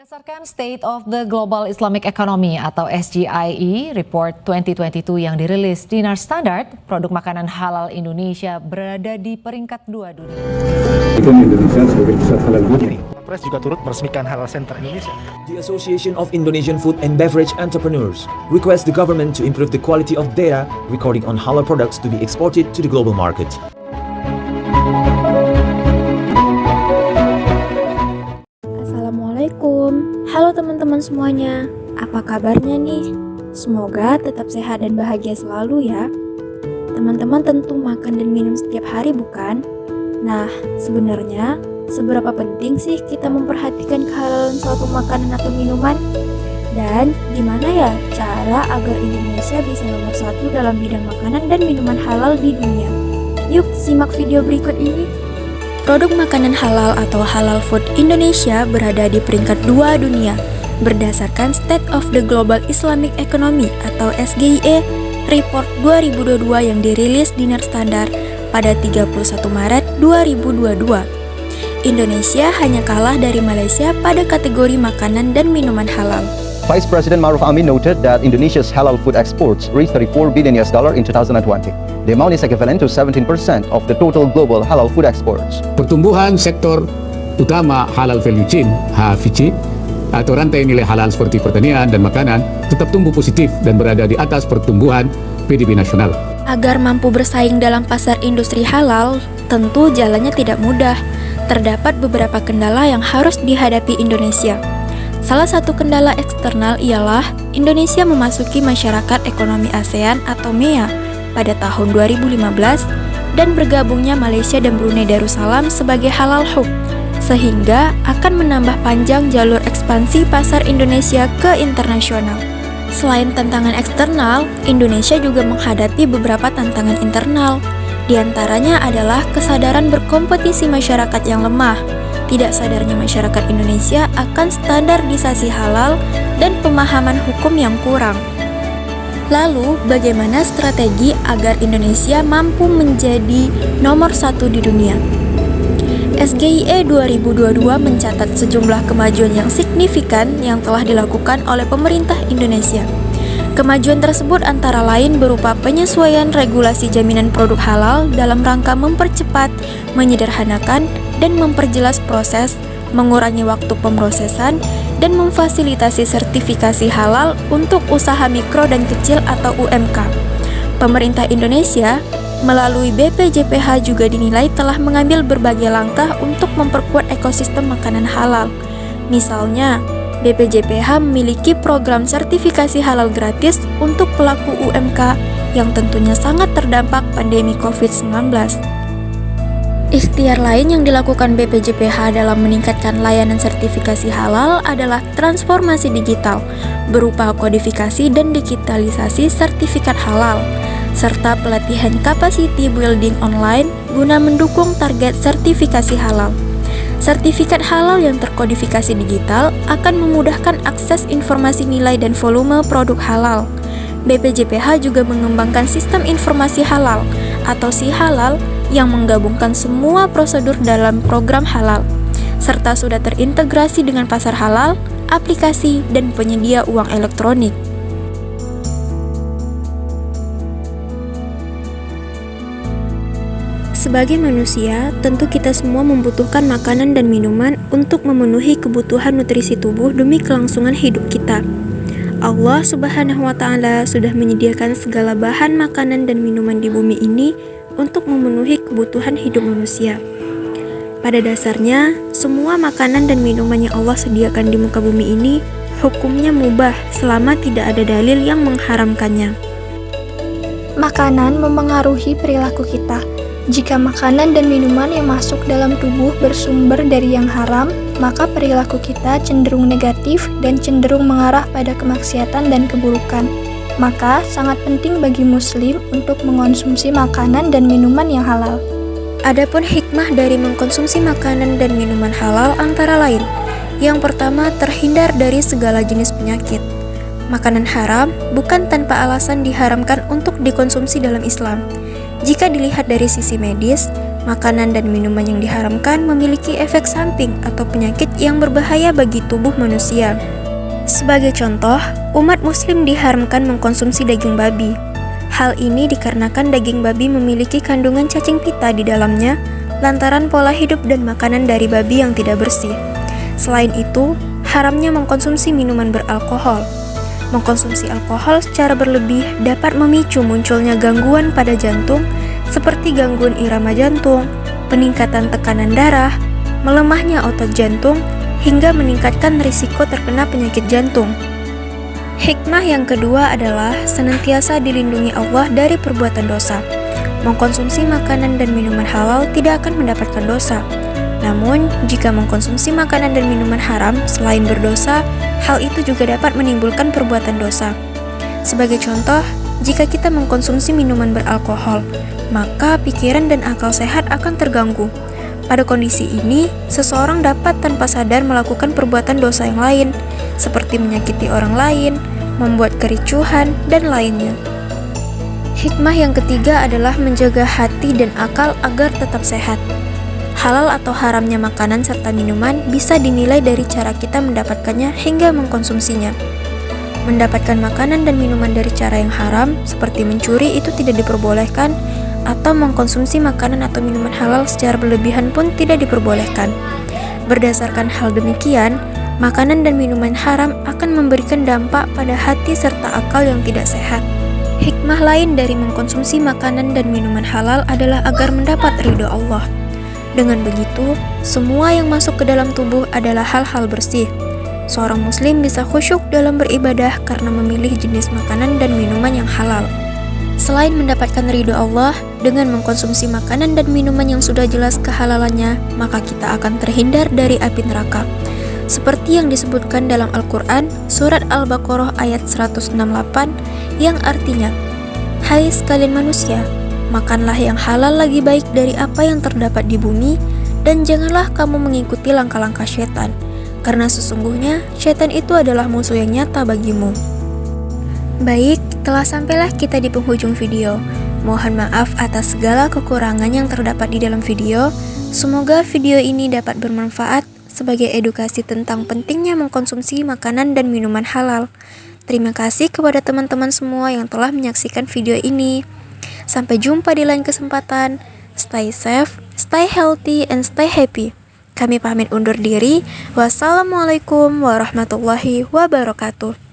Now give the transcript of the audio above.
Berdasarkan State of the Global Islamic Economy atau SGIE Report 2022 yang dirilis Dinar Standard, produk makanan halal Indonesia berada di peringkat 2 dunia. Indonesia sebagai pusat halal dunia. Pres juga turut meresmikan Halal Center Indonesia. The Association of Indonesian Food and Beverage Entrepreneurs requests the government to improve the quality of data recording on halal products to be exported to the global market. Assalamualaikum, halo teman-teman semuanya. Apa kabarnya nih? Semoga tetap sehat dan bahagia selalu ya. Teman-teman tentu makan dan minum setiap hari bukan? Nah, sebenarnya seberapa penting sih kita memperhatikan kehalalan suatu makanan atau minuman? Dan gimana ya cara agar Indonesia bisa nomor 1 dalam bidang makanan dan minuman halal di dunia? Yuk simak video berikut ini. Produk makanan halal atau halal food Indonesia berada di peringkat 2 dunia berdasarkan State of the Global Islamic Economy atau SGIE Report 2022 yang dirilis Dinar Standard pada 31 Maret 2022. Indonesia hanya kalah dari Malaysia pada kategori makanan dan minuman halal. Vice President Maruf Amin noted that Indonesia's halal food exports reached $34 billion in 2020. The amount is equivalent to 17% of the total global halal food exports. Pertumbuhan sektor utama halal value chain (HVC) atau rantai nilai halal seperti pertanian dan makanan tetap tumbuh positif dan berada di atas pertumbuhan PDB nasional. Agar mampu bersaing dalam pasar industri halal, tentu jalannya tidak mudah. Terdapat beberapa kendala yang harus dihadapi Indonesia. Salah satu kendala eksternal ialah Indonesia memasuki Masyarakat Ekonomi ASEAN atau MEA pada tahun 2015 dan bergabungnya Malaysia dan Brunei Darussalam sebagai halal hub, sehingga akan menambah panjang jalur ekspansi pasar Indonesia ke internasional. Selain tantangan eksternal, Indonesia juga menghadapi beberapa tantangan internal. Di antaranya adalah kesadaran berkompetisi masyarakat yang lemah, tidak sadarnya masyarakat Indonesia akan standarisasi halal, dan pemahaman hukum yang kurang. Lalu, bagaimana strategi agar Indonesia mampu menjadi nomor 1 di dunia? SGIE 2022 mencatat sejumlah kemajuan yang signifikan yang telah dilakukan oleh pemerintah Indonesia. Kemajuan tersebut antara lain berupa penyesuaian regulasi jaminan produk halal dalam rangka mempercepat, menyederhanakan, dan memperjelas proses, mengurangi waktu pemrosesan, dan memfasilitasi sertifikasi halal untuk usaha mikro dan kecil atau UMK. Pemerintah Indonesia melalui BPJPH juga dinilai telah mengambil berbagai langkah untuk memperkuat ekosistem makanan halal. Misalnya, BPJPH memiliki program sertifikasi halal gratis untuk pelaku UMK yang tentunya sangat terdampak pandemi COVID-19. Ikhtiar lain yang dilakukan BPJPH dalam meningkatkan layanan sertifikasi halal adalah transformasi digital berupa kodifikasi dan digitalisasi sertifikat halal, serta pelatihan capacity building online guna mendukung target sertifikasi halal. Sertifikat halal yang terkodifikasi digital akan memudahkan akses informasi nilai dan volume produk halal. BPJPH juga mengembangkan sistem informasi halal atau SIHalal yang menggabungkan semua prosedur dalam program halal, serta sudah terintegrasi dengan pasar halal, aplikasi, dan penyedia uang elektronik. Sebagai manusia, tentu kita semua membutuhkan makanan dan minuman untuk memenuhi kebutuhan nutrisi tubuh demi kelangsungan hidup kita. Allah Subhanahu wa Ta'ala sudah menyediakan segala bahan makanan dan minuman di bumi ini untuk memenuhi kebutuhan hidup manusia. Pada dasarnya, semua makanan dan minuman yang Allah sediakan di muka bumi ini hukumnya mubah selama tidak ada dalil yang mengharamkannya. Makanan memengaruhi perilaku kita. Jika makanan dan minuman yang masuk dalam tubuh bersumber dari yang haram, maka perilaku kita cenderung negatif dan cenderung mengarah pada kemaksiatan dan keburukan. Maka sangat penting bagi muslim untuk mengonsumsi makanan dan minuman yang halal. Adapun hikmah dari mengkonsumsi makanan dan minuman halal antara lain: yang pertama, terhindar dari segala jenis penyakit. Makanan haram bukan tanpa alasan diharamkan untuk dikonsumsi dalam Islam. Jika dilihat dari sisi medis, Makanan dan minuman yang diharamkan memiliki efek samping atau penyakit yang berbahaya bagi tubuh manusia. Sebagai contoh, umat muslim diharamkan mengkonsumsi daging babi. Hal ini dikarenakan daging babi memiliki kandungan cacing pita di dalamnya lantaran pola hidup dan makanan dari babi yang tidak bersih. Selain itu, haramnya mengkonsumsi minuman beralkohol. Mengkonsumsi alkohol secara berlebih dapat memicu munculnya gangguan pada jantung seperti gangguan irama jantung, peningkatan tekanan darah, melemahnya otot jantung, hingga meningkatkan risiko terkena penyakit jantung. Hikmah yang kedua adalah senantiasa dilindungi Allah dari perbuatan dosa. Mengkonsumsi makanan dan minuman halal tidak akan mendapatkan dosa. Namun, jika mengkonsumsi makanan dan minuman haram selain berdosa, hal itu juga dapat menimbulkan perbuatan dosa. Sebagai contoh, jika kita mengkonsumsi minuman beralkohol, maka pikiran dan akal sehat akan terganggu. Pada kondisi ini, seseorang dapat tanpa sadar melakukan perbuatan dosa yang lain, seperti menyakiti orang lain, membuat kericuhan, dan lainnya. Hikmah yang ketiga adalah menjaga hati dan akal agar tetap sehat. Halal atau haramnya makanan serta minuman bisa dinilai dari cara kita mendapatkannya hingga mengkonsumsinya. Mendapatkan makanan dan minuman dari cara yang haram, seperti mencuri, itu tidak diperbolehkan, atau mengkonsumsi makanan atau minuman halal secara berlebihan pun tidak diperbolehkan. Berdasarkan hal demikian, makanan dan minuman haram akan memberikan dampak pada hati serta akal yang tidak sehat. Hikmah lain dari mengkonsumsi makanan dan minuman halal adalah agar mendapat ridho Allah. Dengan begitu, semua yang masuk ke dalam tubuh adalah hal-hal bersih. Seorang muslim bisa khusyuk dalam beribadah karena memilih jenis makanan dan minuman yang halal. Selain mendapatkan ridho Allah, dengan mengkonsumsi makanan dan minuman yang sudah jelas kehalalannya, maka kita akan terhindar dari api neraka. Seperti yang disebutkan dalam Al-Quran, surat Al-Baqarah ayat 168, yang artinya, "Hai sekalian manusia, makanlah yang halal lagi baik dari apa yang terdapat di bumi, dan janganlah kamu mengikuti langkah-langkah syaitan, karena sesungguhnya syaitan itu adalah musuh yang nyata bagimu." Baik, telah sampailah kita di penghujung video. Mohon maaf atas segala kekurangan yang terdapat di dalam video. Semoga video ini dapat bermanfaat sebagai edukasi tentang pentingnya mengkonsumsi makanan dan minuman halal. Terima kasih kepada teman-teman semua yang telah menyaksikan video ini. Sampai jumpa di lain kesempatan. Stay safe, stay healthy, and stay happy. Kami pamit undur diri. Wassalamualaikum warahmatullahi wabarakatuh.